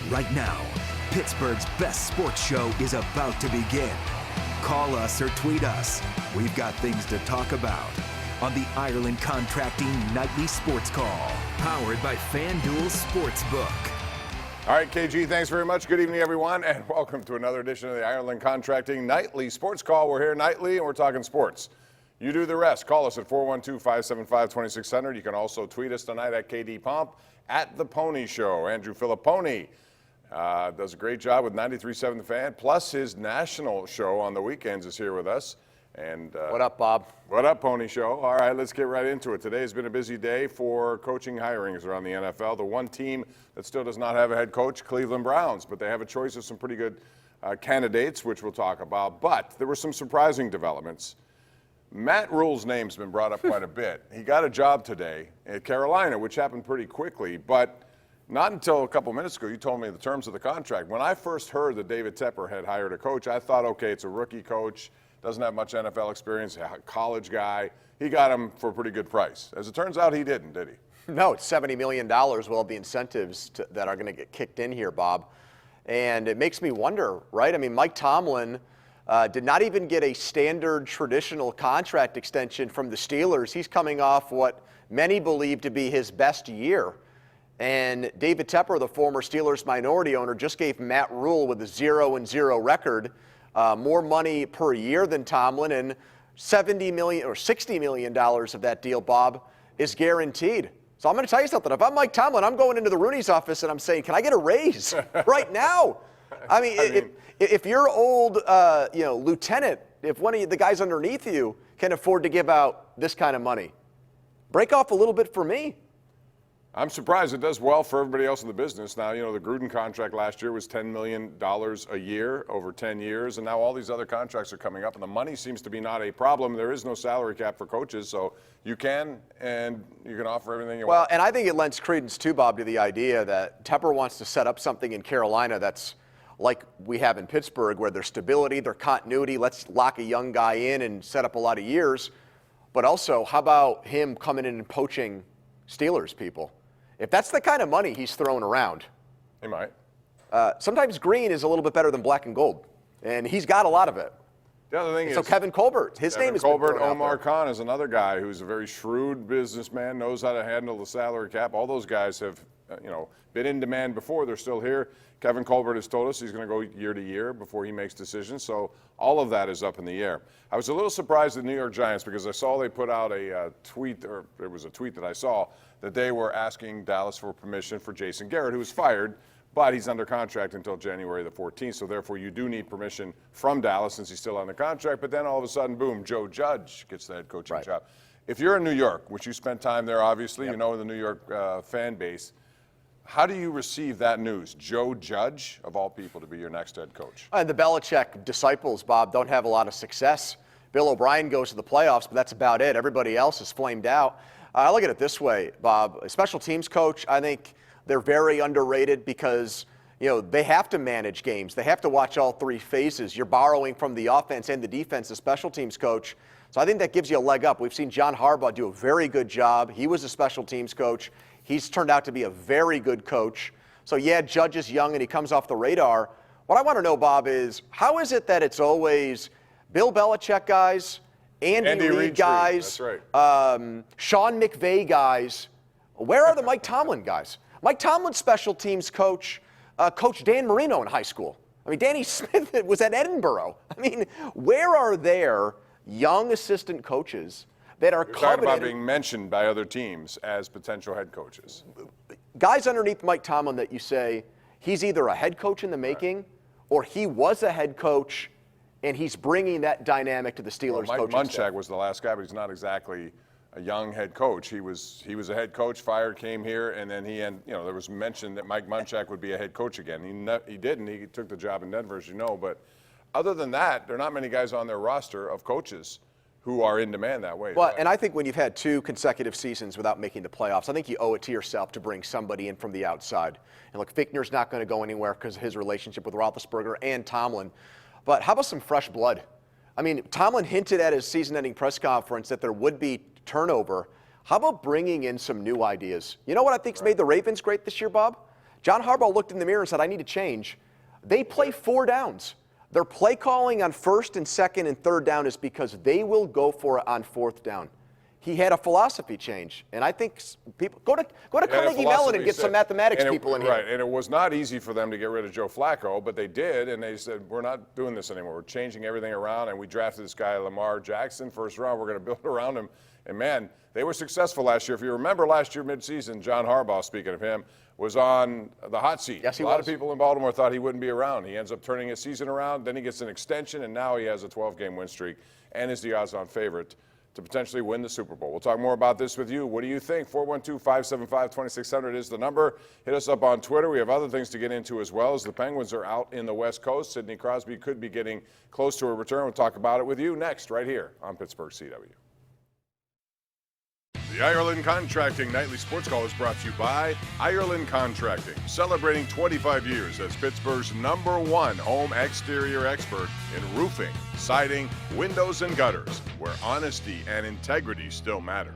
Right now, Pittsburgh's best sports show is about to begin. Call us or tweet us. We've got things to talk about on the Ireland Contracting Nightly Sports Call, powered by FanDuel Sportsbook. All right, KG, thanks very much. Good evening, everyone, and welcome to another edition of the Ireland Contracting Nightly Sports Call. We're here nightly, and we're talking sports. You do the rest. Call us at 412-575-2600. You can also tweet us tonight at KDPomp, at The Pony Show. Andrew Fillipponi does a great job with 93.7 The Fan, plus his national show on the weekends is here with us. And what up, Bob? What up, Pony Show? All right, let's get right into it. Today has been a busy day for coaching hirings around the NFL. The one team that still does not have a head coach, Cleveland Browns, but they have a choice of some pretty good candidates, which we'll talk about. But there were some surprising developments. Matt Rule's name's been brought up quite a bit. He got a job today at Carolina, which happened pretty quickly, but not until a couple minutes ago you told me the terms of the contract. When I first heard that David Tepper had hired a coach, I thought, okay, it's a rookie coach, doesn't have much NFL experience, a college guy. He got him for a pretty good price. As it turns out, he didn't, did he? No, it's $70 million with all the incentives that are going to get kicked in here, Bob. And it makes me wonder, right? I mean, Mike Tomlin did not even get a standard traditional contract extension from the Steelers. He's coming off what many believe to be his best year. And David Tepper, the former Steelers minority owner, just gave Matt Rule with a 0-0 record more money per year than Tomlin, and $70 million or $60 million of that deal, Bob, is guaranteed. So I'm going to tell you something. If I'm Mike Tomlin, I'm going into the Rooney's office and I'm saying, can I get a raise right now? I mean, if your old, lieutenant, if one of the guys underneath you can afford to give out this kind of money, break off a little bit for me. I'm surprised it does well for everybody else in the business. Now, the Gruden contract last year was $10 million a year over 10 years, and now all these other contracts are coming up, and the money seems to be not a problem. There is no salary cap for coaches, so you can offer everything you want. Well, and I think it lends credence, too, Bob, to the idea that Tepper wants to set up something in Carolina that's like we have in Pittsburgh, where there's stability, there's continuity. Let's lock a young guy in and set up a lot of years. But also, how about him coming in and poaching Steelers people? If that's the kind of money he's throwing around. He might. Sometimes green is a little bit better than black and gold, and he's got a lot of it. The other thing is, so Kevin Colbert, his name is Colbert. Omar Khan is another guy who's a very shrewd businessman, knows how to handle the salary cap. All those guys have, been in demand before. They're still here. Kevin Colbert has told us he's going to go year to year before he makes decisions. So all of that is up in the air. I was a little surprised at the New York Giants because I saw they put out a tweet, or it was a tweet that I saw, that they were asking Dallas for permission for Jason Garrett, who was fired, but he's under contract until January the 14th. So therefore, you do need permission from Dallas since he's still under contract. But then all of a sudden, boom, Joe Judge gets the head coaching job. If you're in New York, which you spent time there, obviously, the New York fan base, how do you receive that news? Joe Judge, of all people, to be your next head coach. And the Belichick disciples, Bob, don't have a lot of success. Bill O'Brien goes to the playoffs, but that's about it. Everybody else is flamed out. I look at it this way, Bob. A special teams coach, I think they're very underrated because, they have to manage games. They have to watch all three phases. You're borrowing from the offense and the defense as special teams coach. So I think that gives you a leg up. We've seen John Harbaugh do a very good job. He was a special teams coach. He's turned out to be a very good coach. So, Judge is young and he comes off the radar. What I want to know, Bob, is how is it that it's always Bill Belichick guys, Andy Reid guys, that's right. Sean McVay guys? Where are the Mike Tomlin guys? Mike Tomlin's special teams coach, Coach Dan Marino in high school. I mean, Danny Smith was at Edinburgh. I mean, where are their young assistant coaches that are coveted? Talking about being mentioned by other teams as potential head coaches. Guys underneath Mike Tomlin that you say he's either a head coach in the making or he was a head coach and he's bringing that dynamic to the Steelers coaching Mike Munchak staff. was the last guy, but he's not exactly a young head coach. He was a head coach, fired, came here, and then there was mention that Mike Munchak would be a head coach again. He didn't. He took the job in Denver, as you know. But other than that, there are not many guys on their roster of coaches who are in demand that way. Well, and I think when you've had 2 consecutive seasons without making the playoffs, I think you owe it to yourself to bring somebody in from the outside. And look, Fichtner's not going to go anywhere because of his relationship with Roethlisberger and Tomlin. But how about some fresh blood? I mean, Tomlin hinted at his season-ending press conference that there would be turnover. How about bringing in some new ideas? You know what I think's made the Ravens great this year, Bob? John Harbaugh looked in the mirror and said, I need to change. They play 4 downs. Their play calling on 1st and 2nd and 3rd down is because they will go for it on 4th down. He had a philosophy change, and I think people go to Carnegie Mellon and get some mathematics people in here. Right, and it was not easy for them to get rid of Joe Flacco, but they did, and they said, we're not doing this anymore. We're changing everything around, and we drafted this guy, Lamar Jackson, 1st round. We're going to build around him. And, man, they were successful last year. If you remember last year midseason, John Harbaugh, speaking of him, was on the hot seat. Yes, he was. was. A lot of people in Baltimore thought he wouldn't be around. He ends up turning his season around. Then he gets an extension, and now he has a 12-game win streak and is the odds-on favorite to potentially win the Super Bowl. We'll talk more about this with you. What do you think? 412-575-2600 is the number. Hit us up on Twitter. We have other things to get into as well, as the Penguins are out in the West Coast. Sidney Crosby could be getting close to a return. We'll talk about it with you next, right here on Pittsburgh CW. The Ireland Contracting Nightly Sports Call is brought to you by Ireland Contracting, celebrating 25 years as Pittsburgh's #1 home exterior expert in roofing, siding, windows, and gutters, where honesty and integrity still matter.